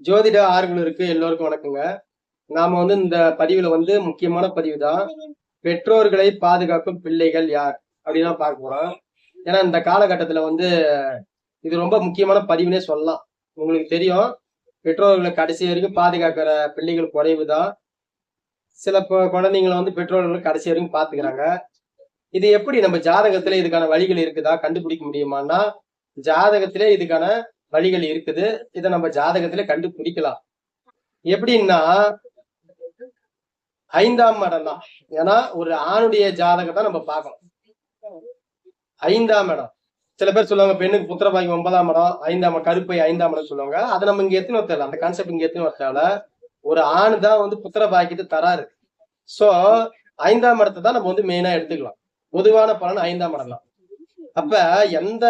ஜோதிட ஆர்வலருக்கு எல்லோருக்கும் வணக்கங்க. நாம இந்த பதிவுல முக்கியமான பதிவு தான். பெற்றோர்களை பாதுகாக்கும் பிள்ளைகள் யார் அப்படின்னு பார்க்க போறோம். ஏன்னா இந்த காலகட்டத்துல இது ரொம்ப முக்கியமான பதிவுனே சொல்லலாம். உங்களுக்கு தெரியும், பெற்றோர்களை கடைசி வரைக்கும் பாதுகாக்கிற பிள்ளைகள் குறைவு தான். சில குழந்தைங்களை பெற்றோர்கள் கடைசி வரைக்கும் பாத்துக்கிறாங்க. இது எப்படி நம்ம ஜாதகத்துல இதுக்கான வழிகள் இருக்குதா கண்டுபிடிக்க முடியுமான்னா, ஜாதகத்திலே இதுக்கான வழிகள் இருக்குது. இதை நம்ம ஜாதகத்திலே கண்டுபிடிக்கலாம். எப்படின்னா 5ஆம் இடம் தான். ஏன்னா ஒரு ஆணுடைய ஜாதகத்தை நம்ம பார்க்கணும். 5ஆம் இடம். சில பேர் சொல்லுவாங்க பெண்ணுக்கு புத்திரபாகி 9ஆம் இடம், 5ஆம் கருப்பை 5ஆம் இடம் சொல்லுவாங்க. அதை நம்ம இங்க எத்தனை வரல, அந்த கான்செப்ட் இங்க எத்தனை வரல. ஒரு ஆணு தான் புத்திர பாக்கியத்தை தராரு. சோ 5ஆம் இடத்தை தான் நம்ம மெயினா எடுத்துக்கலாம். பொதுவான பலன் 5ஆம் இடம் தான். அப்ப எந்த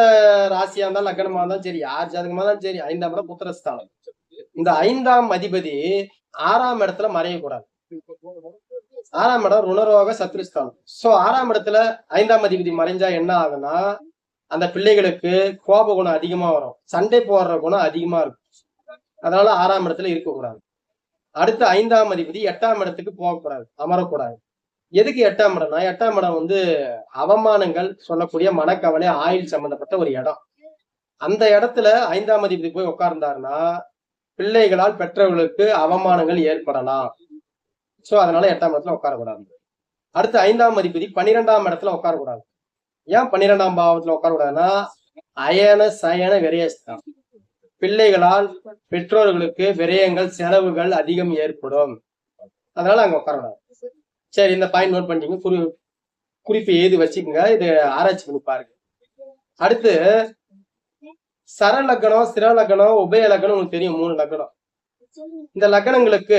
ராசியா இருந்தாலும் லக்னமா இருந்தாலும் சரி, யார் ஜாதகமா இருந்தாலும் சரி, 5ஆம் இடம் புத்திரஸ்தானம். இந்த 5ஆம் அதிபதி 6ஆம் இடத்துல மறையக்கூடாது. 6ஆம் இடம் ருணரோக சத்ருஸ்தானம். சோ 6ஆம் இடத்துல 5ஆம் அதிபதி மறைஞ்சா என்ன ஆகும்னா, அந்த பிள்ளைகளுக்கு கோப குணம் அதிகமா வரும், சண்டை போடுற குணம் அதிகமா இருக்கும். அதனால 6ஆம் இடத்துல இருக்கக்கூடாது. அடுத்து 5ஆம் அதிபதி 8ஆம் இடத்துக்கு போகக்கூடாது, அமரக்கூடாது. எதுக்கு 8ஆம் இடம்னா, 8ஆம் இடம் அவமானங்கள் சொல்லக்கூடிய மனக்கவலை, ஆயுள் சம்பந்தப்பட்ட ஒரு இடம். அந்த இடத்துல 5ஆம் அதிபதி போய் உட்கார்ந்தாருன்னா பிள்ளைகளால் பெற்றவர்களுக்கு அவமானங்கள் ஏற்படலாம். சோ அதனால 8ஆம் இடத்துல உட்காரக்கூடாது. அடுத்து 5ஆம் அதிபதி 12ஆம் இடத்துல உட்காரக்கூடாது. ஏன் 12ஆம் பாவத்துல உட்காரக்கூடாதுன்னா, அயன சயன விரயஸ்தான். பிள்ளைகளால் பெற்றோர்களுக்கு விரயங்கள் செலவுகள் அதிகம் ஏற்படும். அதனால அங்க உட்காரக்கூடாது. சரி, இந்த பாயிண்ட் நோட் பண்ணிட்டீங்க, குறிப்பு எழுதி வச்சுக்கோங்க. இது ஆராய்ச்சி பண்ணி பாருங்க. அடுத்து சரலக்கணம், ஸ்திரலக்கணம், உபய லக்கணம் உங்களுக்கு தெரியும், 3 லக்கணம். இந்த லக்கணங்களுக்கு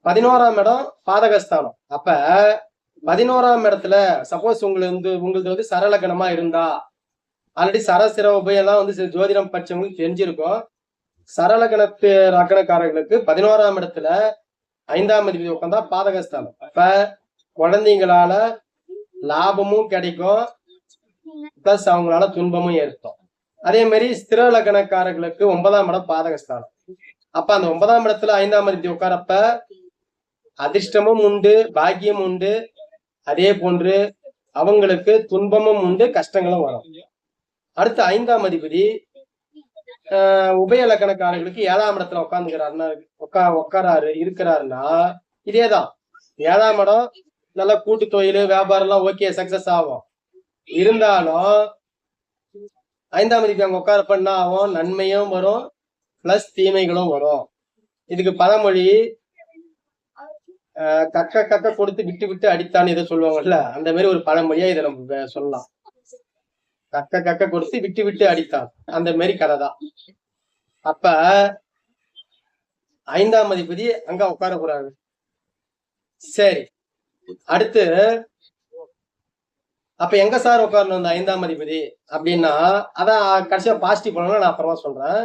11ஆம் இடம் பாதகஸ்தானம். அப்ப 11ஆம் இடத்துல சப்போஸ் உங்களுக்கு சரலக்கணமா இருந்தா, ஆல்ரெடி சரசிர உபயெல்லாம் ஜோதிடம் படிச்சவங்களுக்கு தெரிஞ்சிருக்கும். சரலக்கணத்து லக்கணக்காரர்களுக்கு 11ஆம் இடத்துல 5ஆம் அதிபதி உட்கார்ந்தா பாதகஸ்தானம். அப்ப குழந்தைங்களால லாபமும் கிடைக்கும், பிளஸ் அவங்களால துன்பமும் ஏற்படும். அதே மாதிரி ஸ்திர லக்னக்காரர்களுக்கு 9ஆம் இடம் பாதகஸ்தானம். அப்ப அந்த 9ஆம் இடத்துல 5ஆம் அதிபதி உட்காரப்ப அதிர்ஷ்டமும் உண்டு, பாக்கியம் உண்டு. அதே போன்று அவங்களுக்கு துன்பமும் உண்டு, கஷ்டங்களும் வரும். அடுத்து 5ஆம் அதிபதி உபய லக்கணக்காரர்களுக்கு 7ஆம் இடத்துல இருக்கிறாருன்னா இதேதான். 7ஆம் இடம் நல்ல கூட்டு தொழில் வியாபாரம் எல்லாம் ஓகே, சக்சஸ் ஆகும். இருந்தாலும் 5ஆம் அதிபதி அங்க உட்காரப்ப என்ன ஆகும், நன்மையும் வரும் பிளஸ் தீமைகளும் வரும். இதுக்கு பழமொழி கக்க கக்க கொடுத்து விட்டு விட்டு அடித்தான்னு எதை சொல்லுவாங்கல்ல, அந்த மாதிரி ஒரு பழமொழியா இதை நம்ம சொல்லலாம். கக்க கக்க கொடுத்து விட்டு விட்டு அடித்தான், அந்த மாதிரி கதை தான். அப்ப 5ஆம் அதிபதி அங்க உட்காரக்கூடாது. சரி, அடுத்து அப்ப எங்க சார் உட்காரணும் இந்த 5ஆம் அதிபதி அப்படின்னா, அதான் கடைசியா பாசிட்டிவ் பண்ணணும், நான் அப்புறமா சொல்றேன்.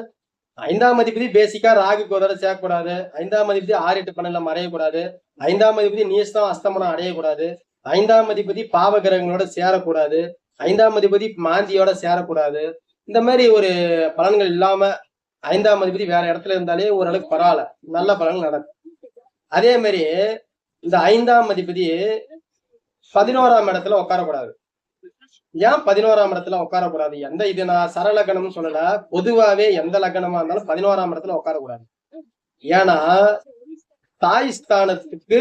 5ஆம் அதிபதி பேசிக்கா ராகு கோதோட சேர்க்கக்கூடாது. 5ஆம் அதிபதி 6, 8, 12 மறையக்கூடாது. 5ஆம் அதிபதி நீசம் அஸ்தமனம் அடையக்கூடாது. 5ஆம் அதிபதி பாவ கிரகங்களோட சேரக்கூடாது. 5ஆம் அதிபதி மாந்தியோட சேரக்கூடாது. இந்த மாதிரி ஒரு பலன்கள் இல்லாம 5ஆம் அதிபதி வேற இடத்துல இருந்தாலே ஓரளவுக்கு பரவாயில்ல, நல்ல பலன்கள் நடக்கும். அதே மாதிரி இந்த 5ஆம் அதிபதி 11ஆம் இடத்துல உட்காரக்கூடாது. ஏன் 11ஆம் இடத்துல உட்காரக்கூடாது? இது நான் சரலக்கணம்னு சொல்லல, பொதுவாவே எந்த லக்கணமா இருந்தாலும் 11ஆம் இடத்துல உட்காரக்கூடாது. ஏன்னா தாய் ஸ்தானத்துக்கு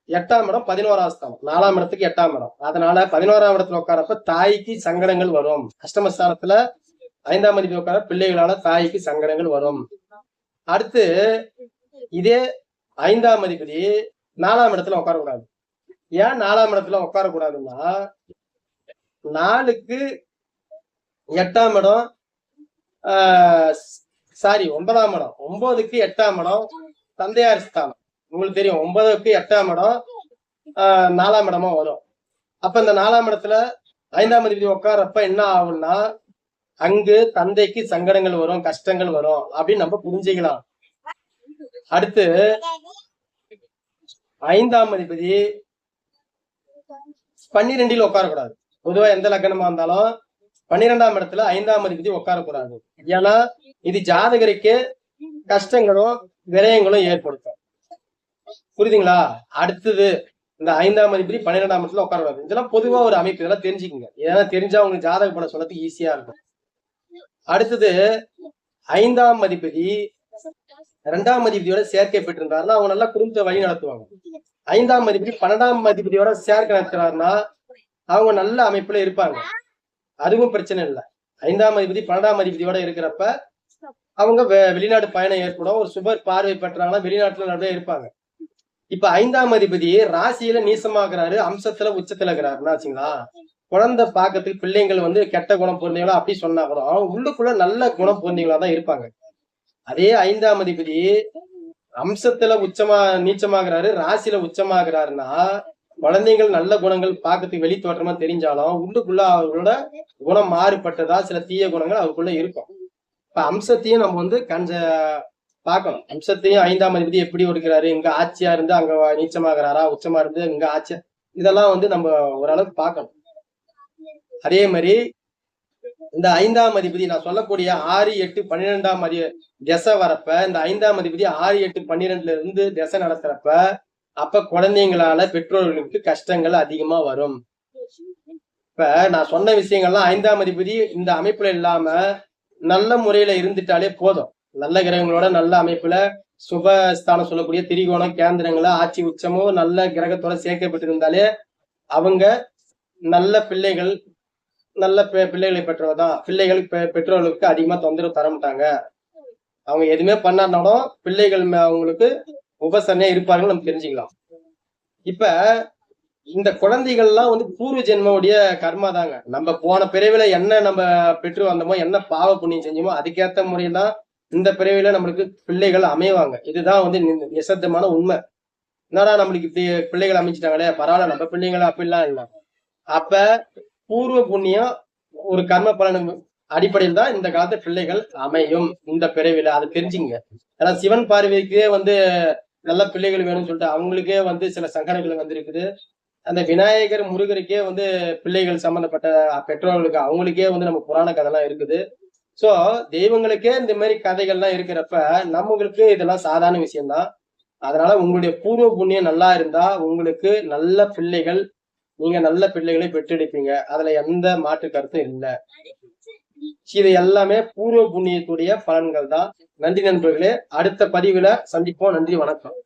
8ஆம் இடம் 11ஆம் ஸ்தானம், 4ஆம் இடத்துக்கு 8ஆம் இடம். அதனால 11ஆம் இடத்துல உட்காரப்ப தாய்க்கு சங்கடங்கள் வரும். அஷ்டமஸ்தானத்துல 5ஆம் அதிபதி உட்கார பிள்ளைகளால தாய்க்கு சங்கடங்கள் வரும். அடுத்து இதே 5ஆம் அதிபதி 4ஆம் இடத்துல உட்காரக்கூடாது. ஏன் 4ஆம் இடத்துல உட்காரக்கூடாதுன்னா, 4க்கு 8ஆம் இடம், சாரி 9ஆம் இடம், 9க்கு 8ஆம் இடம் தந்தையார் ஸ்தானம். உங்களுக்கு தெரியும், 9க்கு 8ஆம் இடம் 4ஆம் இடமா வரும். அப்ப இந்த 4ஆம் இடத்துல 5ஆம் அதிபதி உட்காரப்ப என்ன ஆகும்னா, அங்கு தந்தைக்கு சங்கடங்கள் வரும், கஷ்டங்கள் வரும் அப்படின்னு நம்ம புரிஞ்சுக்கலாம். அடுத்து 5ஆம் அதிபதி 12ல் உட்காரக்கூடாது. பொதுவா எந்த லக்கணமா இருந்தாலும் 12ஆம் இடத்துல 5ஆம் அதிபதி உட்காரக்கூடாது. ஏன்னா இது ஜாதகருக்கு கஷ்டங்களும் விரயங்களும் ஏற்படுத்தும். புரியுதுங்களா? அடுத்தது இந்த 5ஆம் அதிபதி 12ஆம் இடத்துல உட்காரக்கூடாது. இதெல்லாம் பொதுவா ஒரு அமைப்பு. இதெல்லாம் தெரிஞ்சுக்கங்க. இதெல்லாம் தெரிஞ்சா உங்களுக்கு ஜாதக பலன் சொல்றதுக்கு ஈஸியா இருக்கும். அடுத்தது 5ஆம் அதிபதி 2ஆம் அதிபதியோட சேர்க்கை பெற்றிருந்தாருன்னா அவங்க நல்லா குடும்பத்தை வழி நடத்துவாங்க. 5ஆம் அதிபதி 12ஆம் அதிபதியோட சேர்க்கை நடத்துறாருன்னா அவங்க நல்ல அமைப்புல இருப்பாங்க. அதுவும் பிரச்சனை இல்லை. 5ஆம் அதிபதி 12ஆம் அதிபதியோட இருக்கிறப்ப அவங்க வெளிநாடு பயணம் ஏற்படும். ஒரு சுபர் பார்வை பெற்றாங்கன்னா வெளிநாட்டுல நிறைய இருப்பாங்க. இப்ப 5ஆம் அதிபதி ராசியில நீசமாகிறாரு, அம்சத்துல உச்சத்துல இருக்கிறாருன்னா வச்சுங்களா, குழந்தை பாக்கிறதுக்கு பிள்ளைங்கள் வந்து கெட்ட குணம் பொருந்தீங்களா அப்படி சொன்னா கூட உள்ளுக்குள்ள நல்ல குணம் பொருந்தீங்களா தான் இருப்பாங்க. அதே 5ஆம் அதிபதி அம்சத்துல நீச்சமாகிறாரு, ராசியில உச்சமாகிறாருன்னா குழந்தைகள் நல்ல குணங்கள் பாக்கிறதுக்கு வெளி தோற்றமா தெரிஞ்சாலும் உள்ளுக்குள்ள அவர்களோட குணம் மாறுபட்டதா சில தீய குணங்கள் அவருக்குள்ள இருக்கும். இப்ப அம்சத்தையும் நம்ம வந்து பார்க்கணும். அம்சத்தையும் 5ஆம் அதிபதி எப்படி இருக்கிறாரு, இங்க ஆட்சியா இருந்து அங்க நீச்சமாகிறாரா, உச்சமா இருந்து இங்க ஆட்சியா, இதெல்லாம் வந்து நம்ம ஓரளவுக்கு பார்க்கணும். அதே மாதிரி இந்த 5ஆம் அதிபதி நான் சொல்லக்கூடிய 6, 8, 12ஆம் திசை வரப்ப இந்த 5ஆம் அதிபதி 6, 8, 12ல இருந்து திசை நடத்துறப்ப அப்ப குழந்தைங்களால பெற்றோர்களுக்கு கஷ்டங்கள் அதிகமா வரும். இப்ப நான் சொன்ன விஷயங்கள்லாம் 5ஆம் அதிபதி இந்த அமைப்புல இல்லாம நல்ல முறையில இருந்துட்டாலே போதும். நல்ல கிரகங்களோட நல்ல அமைப்புல சுபஸ்தானம் சொல்லக்கூடிய திரிகோணம் கேந்திரங்கள ஆட்சி உச்சமோ நல்ல கிரகத்தோட சேர்க்கப்பட்டிருந்தாலே அவங்க நல்ல பிள்ளைகள், நல்ல பிள்ளைகளை பெற்றவர்தான். பிள்ளைகள் பெற்றோர்களுக்கு அதிகமா தொந்தரவு தர மாட்டாங்க. அவங்க எதுவுமே பண்ணாலும் பிள்ளைகள் அவங்களுக்கு உபசரணையா இருப்பார்கள் நம்ம தெரிஞ்சுக்கலாம். இப்ப இந்த குழந்தைகள்லாம் வந்து பூர்வ ஜென்மோடைய கர்மா தாங்க. நம்ம போன பிறவில என்ன நம்ம பெற்று வந்தோமோ, என்ன பாவ புண்ணியம் செஞ்சோமோ அதுக்கேத்த முறையில இந்த பிறவில நம்மளுக்கு பிள்ளைகள் அமைவாங்க. இதுதான் வந்து நிசப்தமான உண்மை. என்னடா நம்மளுக்கு இப்படி பிள்ளைகள் அமைச்சிட்டாங்களே, பரவாயில்ல நம்ம பிள்ளைங்களை அப்படிலாம் இல்லை. அப்ப பூர்வ புண்ணியம் ஒரு கர்ம பலன் அடிப்படையில் தான் இந்த காலத்து பிள்ளைகள் அமையும் இந்த பிறவில. அதை தெரிஞ்சுங்க. ஏன்னா சிவன் பார்வைக்கே வந்து நல்ல பிள்ளைகள் வேணும்னு சொல்லிட்டு அவங்களுக்கே வந்து சில சங்கடங்கள் வந்திருக்குது. அந்த விநாயகர் முருகருக்கே வந்து பிள்ளைகள் சம்பந்தப்பட்ட பெற்றோர்களுக்கு அவங்களுக்கே வந்து நம்ம புராண கதைலாம் இருக்குது. சோ தெய்வங்களுக்கே இந்த மாதிரி கதைகள்லாம் இருக்கிறப்ப நம்மளுக்கு இதெல்லாம் சாதாரண விஷயம்தான். அதனால உங்களுடைய பூர்வ புண்ணியம் நல்லா இருந்தா உங்களுக்கு நல்ல பிள்ளைகள், நீங்க நல்ல பிள்ளைகளை பெற்றெடுப்பீங்க. அதுல எந்த மாற்று கருத்தும் இல்லை. இது எல்லாமே பூர்வ புண்ணியத்துடைய பலன்கள் தான். நன்றி நண்பர்களே. அடுத்த பதிவுல சந்திப்போம். நன்றி, வணக்கம்.